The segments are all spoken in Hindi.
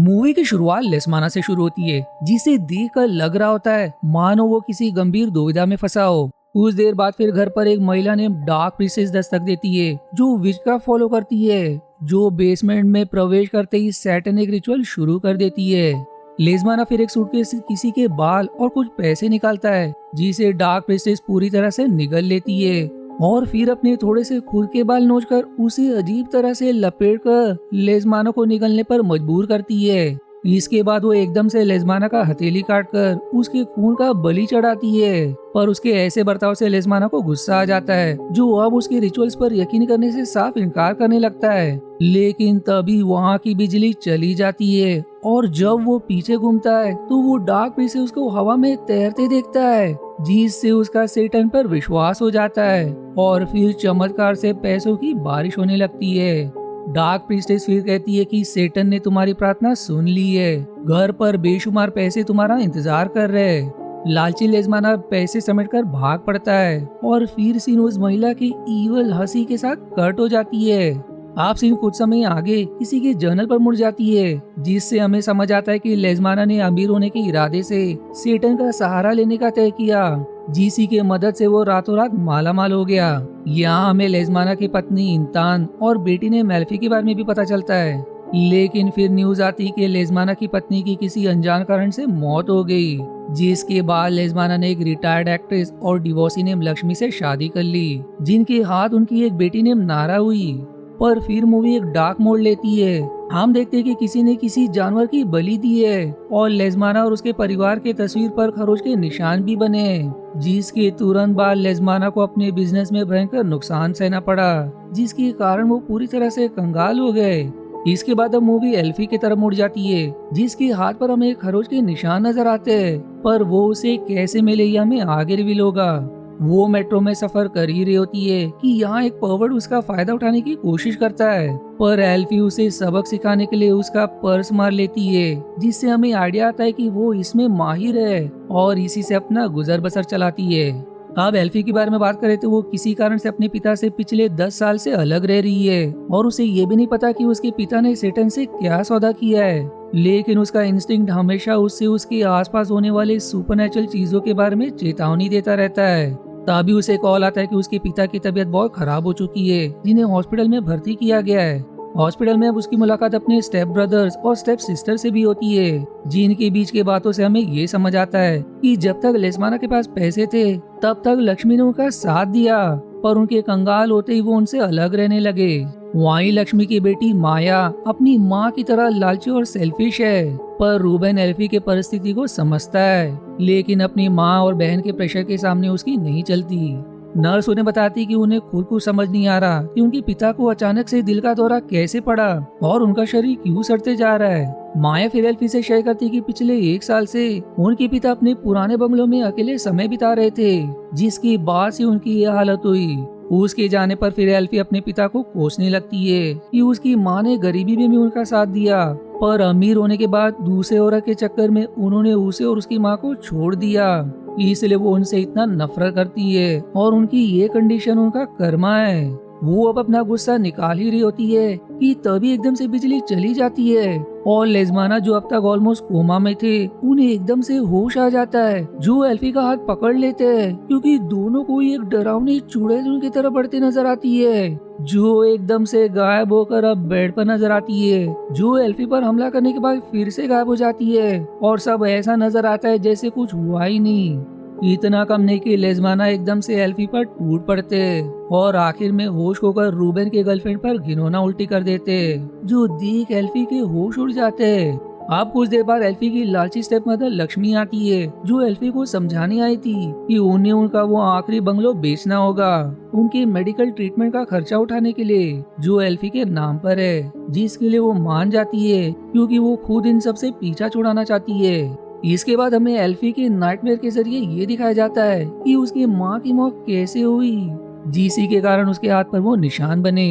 मूवी की शुरुआत लेस्माना से शुरू होती है, जिसे देखकर लग रहा होता है मानो वो किसी गंभीर दुविधा में फंसा हो। कुछ देर बाद फिर घर पर एक महिला ने डार्क प्रिंसेस दस्तक देती है, जो विचक्राफ्ट फॉलो करती है, जो बेसमेंट में प्रवेश करते ही सैटेनिक रिचुअल शुरू कर देती है। लेस्माना फिर एक सूटकेस से किसी के बाल और कुछ पैसे निकालता है, जिसे डार्क प्रिंसेस पूरी तरह से निगल लेती है और फिर अपने थोड़े से खुद के बाल नोचकर उसे अजीब तरह से लपेटकर लेज़माना को निगलने पर मजबूर करती है। इसके बाद वो एकदम से लेज़माना का हथेली काटकर उसके खून का बलि चढ़ाती है, पर उसके ऐसे बर्ताव से लेज़माना को गुस्सा आ जाता है, जो अब उसके रिचुअल्स पर यकीन करने से साफ इनकार करने लगता है। लेकिन तभी वहाँ की बिजली चली जाती है और जब वो पीछे घूमता है तो वो डार्क प्रिंसेस उसको हवा में तैरते देखता है, जिससे उसका सेटन पर विश्वास हो जाता है और फिर चमत्कार से पैसों की बारिश होने लगती है। डार्क प्रिंसेस फिर कहती है कि सेटन ने तुम्हारी प्रार्थना सुन ली है, घर पर बेशुमार पैसे तुम्हारा इंतजार कर रहे हैं। लालची लेज़माना पैसे समेटकर भाग पड़ता है और फिर सीन उस महिला की ईवल हंसी के साथ कट हो जाती है। आप सीन कुछ समय आगे किसी के जर्नल पर मुड़ जाती है, जिससे हमें समझ आता है कि लेज़माना ने अमीर होने के इरादे से सेटन का सहारा लेने का तय किया, जिसी के मदद से वो रातों रात मालामाल हो गया। यहाँ हमें लेज़माना की पत्नी इंतान और बेटी ने मेल्फी के बारे में भी पता चलता है। लेकिन फिर न्यूज आती कि लेज़माना की पत्नी की किसी अनजान कारण से मौत हो गई, जिसके बाद लेज़माना ने एक रिटायर्ड एक्ट्रेस और डिवोर्सी नेम लक्ष्मी से शादी कर ली, जिनके हाथ उनकी एक बेटी नेम नारा हुई। पर फिर मूवी एक डार्क मोड़ लेती है। हम देखते हैं कि किसी ने किसी जानवर की बलि दी है और लेज़माना और उसके परिवार के तस्वीर पर खरोच के निशान भी बने हैं, जिसके तुरंत बाद लेज़माना को अपने बिजनेस में भयंकर नुकसान सहना पड़ा, जिसके कारण वो पूरी तरह से कंगाल हो गए। इसके बाद अब मूवी एल्फी की तरफ मुड़ जाती है, जिसके हाथ पर हमें खरोच के निशान नजर आते हैं, पर वो उसे कैसे मिले ये हमें आगे रिवील होगा। वो मेट्रो में सफर कर ही रही होती है कि यहाँ एक पर्वर्ट उसका फायदा उठाने की कोशिश करता है, पर एल्फी उसे सबक सिखाने के लिए उसका पर्स मार लेती है, जिससे हमें आइडिया आता है कि वो इसमें माहिर है और इसी से अपना गुजर बसर चलाती है। अब एल्फी के बारे में बात करें तो वो किसी कारण से अपने पिता से पिछले 10 साल से अलग रह रही है और उसे ये भी नहीं पता कि उसके पिता ने सेटन से क्या सौदा किया है। लेकिन उसका इंस्टिंक्ट हमेशा उससे उसके आसपास होने वाले सुपरनैचुरल चीजों के बारे में चेतावनी देता रहता है। तभी उसे कॉल आता है कि उसके पिता की तबीयत बहुत खराब हो चुकी है, जिन्हें हॉस्पिटल में भर्ती किया गया है। हॉस्पिटल में अब उसकी मुलाकात अपने स्टेप ब्रदर्स और स्टेप सिस्टर से भी होती है, जिनके बीच के बातों से हमें ये समझ आता है कि जब तक लेज़माना के पास पैसे थे तब तक लक्ष्मी ने उनका साथ दिया, पर उनके कंगाल होते ही वो उनसे अलग रहने लगे। वहीं लक्ष्मी की बेटी माया अपनी माँ की तरह लालची और सेल्फिश है, पर रूबेन एल्फी के परिस्थिति को समझता है, लेकिन अपनी माँ और बहन के प्रेशर के सामने उसकी नहीं चलती। नर्स उन्हें बताती कि उन्हें खुद को समझ नहीं आ रहा कि उनके पिता को अचानक से दिल का दौरा कैसे पड़ा और उनका शरीर क्यों सड़ते जा रहा है। माया फिर एल्फी से शेयर करती कि पिछले 1 साल से उनके पिता अपने पुराने बंगलों में अकेले समय बिता रहे थे, जिसकी बाद से उनकी ये हालत हुई। उसके जाने पर फिर एल्फी अपने पिता को कोसने लगती है कि उसकी माँ ने गरीबी में भी उनका साथ दिया, पर अमीर होने के बाद दूसरे औरत के चक्कर में उन्होंने उसे और उसकी माँ को छोड़ दिया, इसलिए वो उनसे इतना नफरत करती है और उनकी ये कंडीशन उनका कर्मा है। वो अब अपना गुस्सा निकाल ही रही होती है कि तभी एकदम से बिजली चली जाती है और लेज़माना जो अब तक ऑलमोस्ट कोमा में थे, उन्हें एकदम से होश आ जाता है, जो एल्फी का हाथ पकड़ लेते हैं, क्योंकि दोनों को एक डरावनी चुड़ैल उनकी तरफ बढ़ती नजर आती है, जो एकदम से गायब होकर अब बेड पर नजर आती है, जो एल्फी पर हमला करने के बाद फिर से गायब हो जाती है और सब ऐसा नजर आता है जैसे कुछ हुआ ही नहीं। इतना कम नहीं कि लेज़माना एकदम से एल्फी पर टूट पड़ते और आखिर में होश खोकर रूबेन के गर्लफ्रेंड पर घिनौना उल्टी कर देते, जो देख एल्फी के होश उड़ जाते। अब कुछ देर बाद एल्फी की लालची स्टेप मदर लक्ष्मी आती है, जो एल्फी को समझाने आई थी कि उन्हें उनका वो आखिरी बंगलो बेचना होगा उनके मेडिकल ट्रीटमेंट का खर्चा उठाने के लिए, जो एल्फी के नाम पर है, जिसके लिए वो मान जाती है क्योंकि वो खुद इन सब से पीछा छुड़ाना चाहती है। इसके बाद हमें एल्फी के नाइटमेयर के जरिए ये दिखाया जाता है कि उसकी माँ की मौत कैसे हुई, जिसी के कारण उसके हाथ पर वो निशान बने।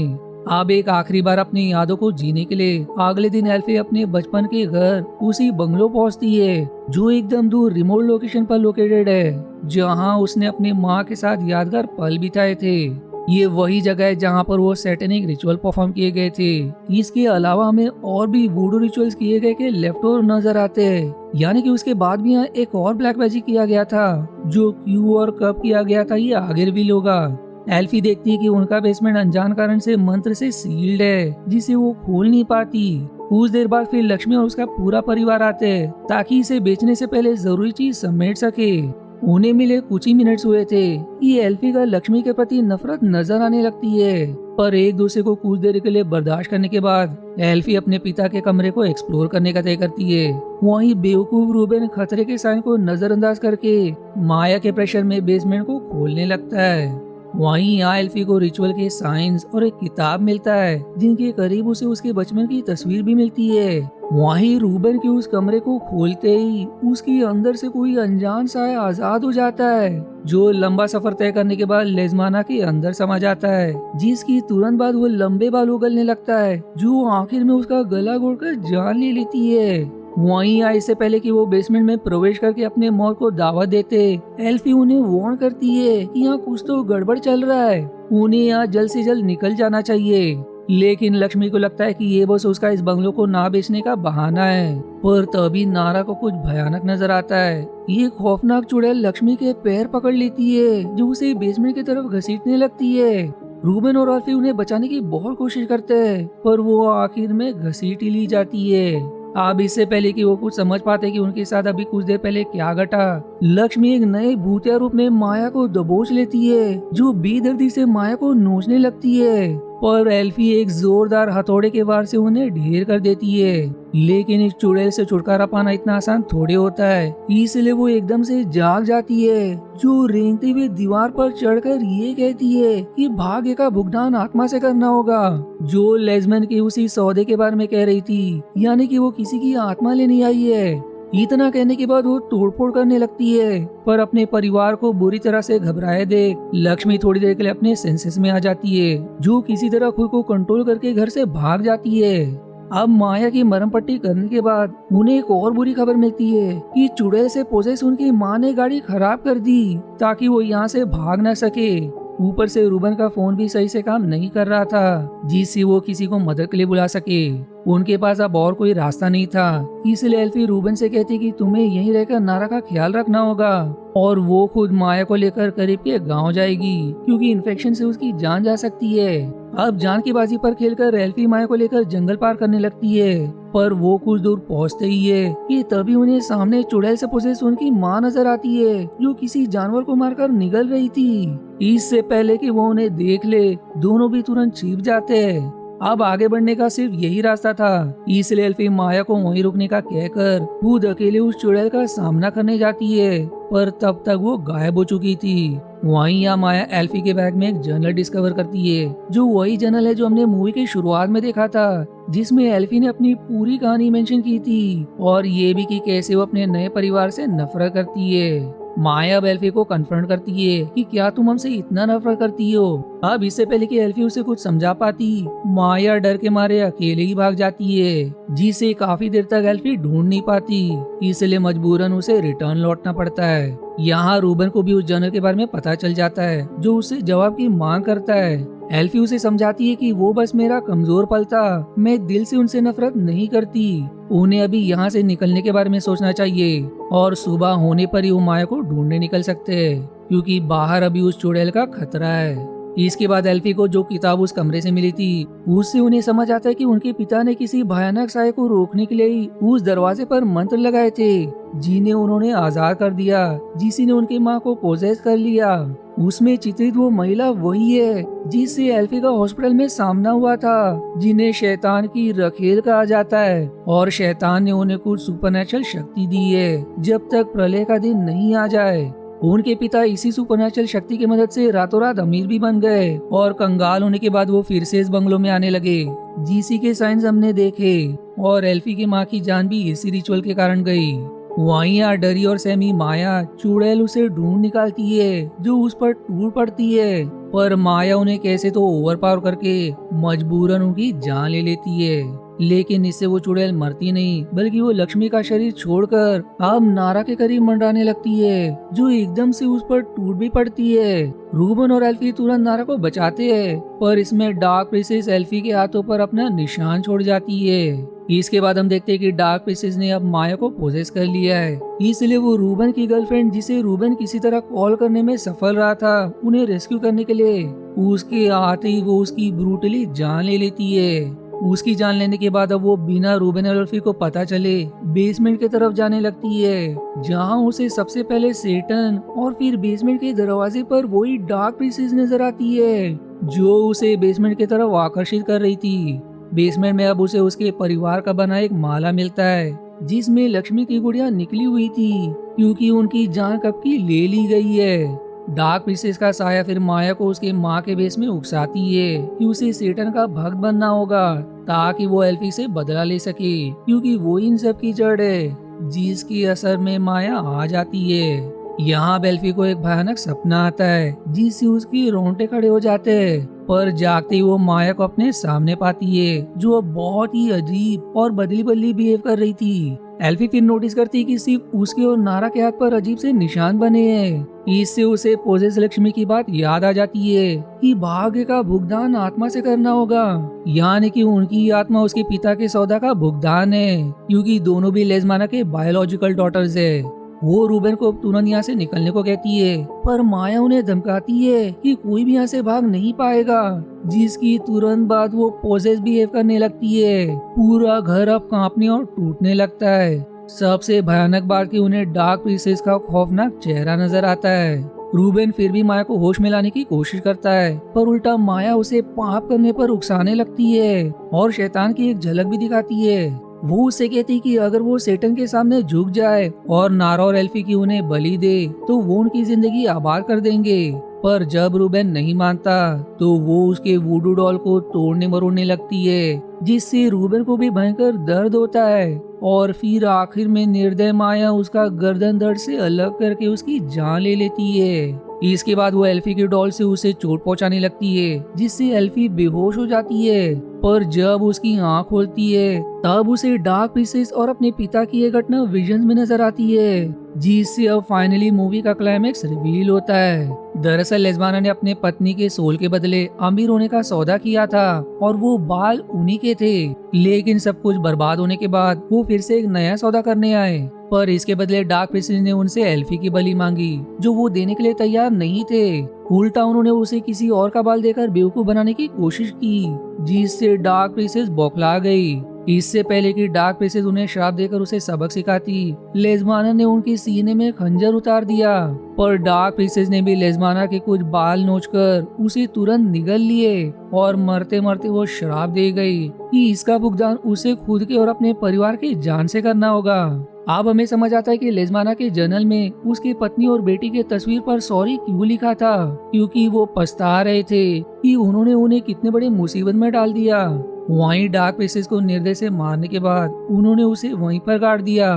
अब एक आखिरी बार अपनी यादों को जीने के लिए अगले दिन एल्फी अपने बचपन के घर उसी बंगलो पहुंचती है, जो एकदम दूर रिमोट लोकेशन पर लोकेटेड है, जहां उसने अपनी माँ के साथ यादगार पल बिताए थे। ये वही जगह है जहाँ पर वो सैटेनिक रिचुअल परफॉर्म किए गए थे। इसके अलावा हमें और भी वूडू रिचुअल्स किए गए के लेफ्ट ओवर नजर आते हैं, यानी कि उसके बाद भी यहाँ एक और ब्लैक मैजिक किया गया था। जो क्यों और कब किया गया था ये आगे रिवील होगा। एल्फी देखती है कि उनका बेसमेंट अनजान कारण से मंत्र से सील्ड है, जिसे वो खोल नहीं पाती। कुछ देर बाद फिर लक्ष्मी और उसका पूरा परिवार आते हैं ताकि इसे बेचने से पहले जरूरी चीज समेट सके। उन्हें मिले कुछ ही मिनट्स हुए थे कि एल्फी का लक्ष्मी के प्रति नफरत नजर आने लगती है, पर एक दूसरे को कुछ देर के लिए बर्दाश्त करने के बाद एल्फी अपने पिता के कमरे को एक्सप्लोर करने का तय करती है। वहीं बेवकूफ रूबेन खतरे के साइन को नजरअंदाज करके माया के प्रेशर में बेसमेंट को खोलने लगता है। वहीं यहाँ एल्फी को रिचुअल के साइंस और एक किताब मिलता है जिनके करीब उसे उसके बचपन की तस्वीर भी मिलती है। वहीं रूबेन के उस कमरे को खोलते ही उसके अंदर से कोई अनजान साया आजाद हो जाता है, जो लंबा सफर तय करने के बाद लेजमाना के अंदर समा जाता है, जिसकी तुरंत बाद वो लंबे बाल उगलने लगता है, जो आखिर में उसका गला घोटकर जान ले लेती है। वहीं इससे पहले कि वो बेसमेंट में प्रवेश करके अपने मौत को दावत देते, एल्फी उन्हें वार्न करती है कि यहाँ कुछ तो गड़बड़ चल रहा है, उन्हें यहाँ जल्द से जल्द निकल जाना चाहिए। लेकिन लक्ष्मी को लगता है कि ये बस उसका इस बंगलों को ना बेचने का बहाना है। पर तभी नारा को कुछ भयानक नजर आता है। ये खौफनाक चुड़ैल लक्ष्मी के पैर पकड़ लेती है, जो उसे बेसमेंट की तरफ घसीटने लगती है। रूबेन और एल्फी उन्हें बचाने की बहुत कोशिश करते हैं, पर वो आखिर में घसीट ही ली जाती है। अब इससे पहले कि वो कुछ समझ पाते कि उनके साथ अभी कुछ देर पहले क्या घटा, लक्ष्मी एक नए भूतिया रूप में माया को दबोच लेती है, जो बेदर्दी से माया को नोचने लगती है। पर एल्फी एक जोरदार हथौड़े के वार से उन्हें ढेर कर देती है। लेकिन इस चुड़ैल से छुटकारा पाना इतना आसान थोड़े होता है, इसलिए वो एकदम से जाग जाती है, जो रेंगते हुए दीवार पर चढ़कर ये कहती है कि भाग्य का भुगतान आत्मा से करना होगा, जो लेजमैन के उसी सौदे के बारे में कह रही थी, यानी कि वो किसी की आत्मा लेने आई है। इतना कहने के बाद वो तोड़फोड़ करने लगती है, पर अपने परिवार को बुरी तरह से घबराए देख लक्ष्मी थोड़ी देर के लिए अपने सेंसेस में आ जाती है, जो किसी तरह खुद को कंट्रोल करके घर से भाग जाती है। अब माया की मरहम पट्टी करने के बाद उन्हें एक और बुरी खबर मिलती है कि चुड़ैल से पोजेस उनकी माँ ने गाड़ी खराब कर दी ताकि वो यहाँ से भाग न सके। ऊपर से रूबन का फोन भी सही से काम नहीं कर रहा था, जिससे वो किसी को मदद के लिए बुला सके। उनके पास अब और कोई रास्ता नहीं था, इसलिए एल्फी रूबन से कहती कि तुम्हें यहीं रहकर नारा का ख्याल रखना होगा, और वो खुद माया को लेकर करीब के गांव जाएगी, क्योंकि इन्फेक्शन से उसकी जान जा सकती है। अब जान की बाजी पर खेलकर एल्फी माया को लेकर जंगल पार करने लगती है, पर वो कुछ दूर पहुंचते ही है कि तभी उन्हें सामने चुड़ैल से पोसेस उनकी माँ नजर आती है, जो किसी जानवर को मारकर निगल रही थी। इससे पहले कि वो उन्हें देख ले, दोनों भी तुरंत छिप जाते हैं। अब आगे बढ़ने का सिर्फ यही रास्ता था, इसलिए एल्फी माया को वहीं रुकने का कहकर खुद अकेले उस चुड़ैल का सामना करने जाती है, पर तब तक वो गायब हो चुकी थी। वहीं यहाँ माया एल्फी के बैग में एक जर्नल डिस्कवर करती है, जो वही जर्नल है जो हमने मूवी की शुरुआत में देखा था, जिसमें एल्फी ने अपनी पूरी कहानी मेंशन की थी, और ये भी कि कैसे वो अपने नए परिवार से नफरत करती है। माया अब एल्फी को कन्फ्रंट करती है कि क्या तुम हमसे इतना नफरत करती हो। अब इससे पहले कि एल्फी उसे कुछ समझा पाती, माया डर के मारे अकेले ही भाग जाती है, जिसे काफी देर तक एल्फी ढूंढ नहीं पाती, इसलिए मजबूरन उसे रिटर्न लौटना पड़ता है। यहाँ रूबन को भी उस जर्नल के बारे में पता चल जाता है, जो उससे जवाब की मांग करता है। एल्फी उसे समझाती है कि वो बस मेरा कमजोर पल था, मैं दिल से उनसे नफरत नहीं करती, उन्हें अभी यहाँ से निकलने के बारे में सोचना चाहिए, और सुबह होने पर ही वो माया को ढूंढने निकल सकते हैं, क्योंकि बाहर अभी उस चुड़ैल का खतरा है। इसके बाद एल्फी को जो किताब उस कमरे से मिली थी, उससे उन्हें समझ आता है कि उनके पिता ने किसी भयानक साय को रोकने के लिए ही उस दरवाजे पर मंत्र लगाए थे, जिन्हें उन्होंने आजाद कर दिया, जिसी ने उनकी माँ को पोजेस कर लिया। उसमें चित्रित वो महिला वही है जिससे एल्फी का हॉस्पिटल में सामना हुआ था, जिन्हें शैतान की रखेल कहा जाता है, और शैतान ने उन्हें कुछ सुपरनैचुरल शक्ति दी है जब तक प्रलय का दिन नहीं आ जाए। उनके पिता इसी सुपरनैचुरल शक्ति की मदद से रातों रात अमीर भी बन गए, और कंगाल होने के बाद वो फिर से इस बंगलों में आने लगे, जिसी के साइंस हमने देखे, और एल्फी की माँ की जान भी इसी रिचुअल के कारण गई। वहीं डरी और सहमी माया चुड़ैल उसे ढूंढ निकालती है, जो उस पर टूट पड़ती है, पर माया उन्हें कैसे तो ओवर पावर करके मजबूरन उनकी जान ले लेती है। लेकिन इससे वो चुड़ैल मरती नहीं, बल्कि वो लक्ष्मी का शरीर छोड़कर अब नारा के करीब मंडराने लगती है, जो एकदम से उस पर टूट भी पड़ती है। रूबन और एल्फी तुरंत नारा को बचाते हैं, पर इसमें डार्क प्रिंसेस एल्फी के हाथों पर अपना निशान छोड़ जाती है। इसके बाद हम देखते हैं कि डार्क प्रिंसेस ने अब माया को पोजेस कर लिया है, इसलिए वो रूबन की गर्लफ्रेंड, जिसे रूबन किसी तरह कॉल करने में सफल रहा था, उन्हें रेस्क्यू करने के लिए उसके आते ही वो उसकी ब्रूटली जान ले लेती है। उसकी जान लेने के बाद अब वो बिना रूबन और एल्फी को पता चले बेसमेंट की तरफ जाने लगती है, जहां उसे सबसे पहले सेटन और फिर बेसमेंट के दरवाजे पर वही डार्क प्रिंसेस नजर आती है, जो उसे बेसमेंट की तरफ आकर्षित कर रही थी। बेसमेंट में अब उसे उसके परिवार का बना एक माला मिलता है, जिसमें लक्ष्मी की गुड़िया निकली हुई थी, क्योंकि उनकी जान कब की ले ली गई है। डार्क प्रिंसेस का साया फिर माया को उसके माँ के बेस में उकसाती है कि उसे सेटन का भक्त बनना होगा, ताकि वो एल्फी से बदला ले सके, क्योंकि वो इन सब की जड़ है, जिसकी असर में माया आ जाती है। यहाँ एल्फी को एक भयानक सपना आता है, जिससे उसकी रोंगटे खड़े हो जाते हैं, पर जागते ही वो माया को अपने सामने पाती है, जो अब बहुत ही अजीब और बदली बदली बिहेव कर रही थी। एल्फी फिर नोटिस करती है कि सिर्फ उसके और नारा के हाथ पर अजीब से निशान बने हैं। इससे उसे पोजेस लक्ष्मी की बात याद आ जाती है कि भाग्य का भुगतान आत्मा से करना होगा, यानी कि उनकी आत्मा उसके पिता के सौदा का भुगतान है, क्योंकि दोनों भी लेज़माना के बायोलॉजिकल डॉटर्स है। वो रूबन को तुरंत यहाँ से निकलने को कहती है, पर माया उन्हें धमकाती है कि कोई भी यहाँ से भाग नहीं पाएगा, जिसकी तुरंत बाद वो पोजेस बिहेव करने लगती है। पूरा घर अब कांपने और टूटने लगता है। सबसे भयानक बात कि उन्हें डार्क प्रिंसेस का खौफनाक चेहरा नजर आता है। रूबन फिर भी माया को होश में लाने की कोशिश करता है, पर उल्टा माया उसे पाप करने पर उकसाने लगती है और शैतान की एक झलक भी दिखाती है। वो उसे कहती कि अगर वो सेटन के सामने झुक जाए और नारा और एल्फी की उन्हें बलि दे, तो वो उनकी जिंदगी आबाद कर देंगे। पर जब रूबन नहीं मानता, तो वो उसके वुडू डॉल को तोड़ने मरोड़ने लगती है, जिससे रूबन को भी भयंकर दर्द होता है। और फिर आखिर में निर्दय माया उसका गर्दन धड़ से अलग करके उसकी जान ले लेती है। इसके बाद वो एल्फी की डॉल से उसे चोट पहुंचाने लगती है, जिससे एल्फी बेहोश हो जाती है। पर जब उसकी आंख खोलती है, तब उसे डार्क प्रिंसेस और अपने पिता की एक घटना विजन में नजर आती है, जिससे अब फाइनली मूवी का क्लाइमेक्स रिवील होता है। दरअसल लेज़माना ने अपने पत्नी के सोल के बदले अमीर होने का सौदा किया था, और वो बाल उन्हीं के थे। लेकिन सब कुछ बर्बाद होने के बाद वो फिर से एक नया सौदा करने आए, पर इसके बदले डार्क प्रिंसेस ने उनसे एल्फी की बलि मांगी, जो वो देने के लिए तैयार नहीं थे। उल्टा उन्होंने उसे किसी और का बाल देकर बेवकूफ बनाने की कोशिश की, जिससे डार्क प्रिंसेस बौखला गई। इससे पहले कि डार्क प्रिंसेस उन्हें श्राप देकर उसे सबक सिखाती, लेज़माना ने उनके सीने में खंजर उतार दिया। पर डार्क प्रिंसेस ने भी लेज़माना के कुछ बाल नोचकर उसे तुरंत निगल लिए, और मरते मरते वो श्राप दे गई कि इसका भुगतान उसे खुद के और अपने परिवार की जान से करना होगा। अब हमें समझ आता है कि लेज़माना के जर्नल में उसकी पत्नी और बेटी के तस्वीर पर सॉरी क्यों लिखा था, क्योंकि वो पछता रहे थे कि उन्होंने उन्हें कितने बड़े मुसीबत में डाल दिया। वहीं डार्क प्रिंसेस को निर्दय से मारने के बाद उन्होंने उसे वहीं पर गाड़ दिया।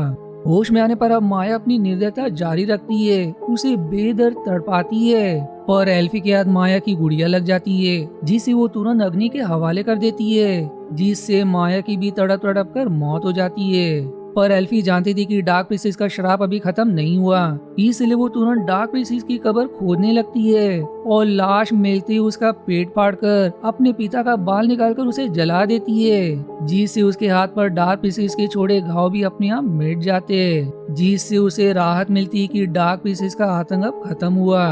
होश में आने पर अब माया अपनी निर्दयता जारी रखती है, उसे बेदर्द तड़पाती है, पर एल्फी के हाथ माया की गुड़िया लग जाती है, जिसे वो तुरंत अग्नि के हवाले कर देती है, जिससे माया की भी तड़प तड़प कर मौत हो जाती है। पर एल्फी जानती थी कि डार्क प्रिंसेस का श्राप अभी खत्म नहीं हुआ, इसलिए वो तुरंत डार्क प्रिंसेस की कब्र खोदने लगती है, और लाश मिलते ही उसका पेट फाड़कर अपने पिता का बाल निकालकर उसे जला देती है, जिससे उसके हाथ पर डार्क प्रिंसेस के छोड़े घाव भी अपने आप मिट जाते हैं, जिससे उसे राहत मिलती है कि डार्क प्रिंसेस का आतंक अब खत्म हुआ।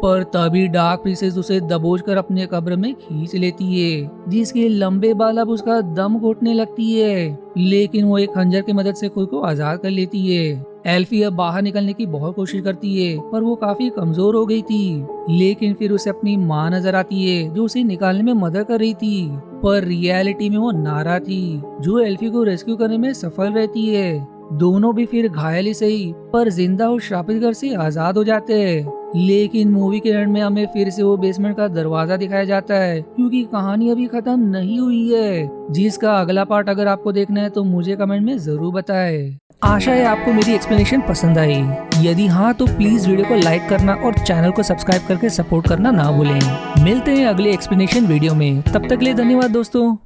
पर तभी डार्क प्रिंसेस उसे दबोच कर अपने कब्र में खींच लेती है, जिसके लंबे बाल अब उसका दम घोटने लगती है, लेकिन वो एक खंजर की मदद से खुद को आजाद कर लेती है। एल्फी अब बाहर निकलने की बहुत कोशिश करती है, पर वो काफी कमजोर हो गई थी। लेकिन फिर उसे अपनी माँ नजर आती है, जो उसे निकालने में मदद कर रही थी, पर रियलिटी में वो नारा थी, जो एल्फी को रेस्क्यू करने में सफल रहती है। दोनों भी फिर घायल ही सही, पर जिंदा और श्रापित घर से आजाद हो जाते हैं। लेकिन मूवी के एंड में हमें फिर से वो बेसमेंट का दरवाजा दिखाया जाता है, क्योंकि कहानी अभी खत्म नहीं हुई है, जिसका अगला पार्ट अगर आपको देखना है तो मुझे कमेंट में जरूर बताएं। आशा है आपको मेरी एक्सप्लेनेशन पसंद आई। यदि हाँ तो प्लीज वीडियो को लाइक करना और चैनल को सब्सक्राइब करके सपोर्ट करना ना भूलें। मिलते हैं अगले एक्सप्लेनेशन वीडियो में, तब तक के लिए धन्यवाद दोस्तों।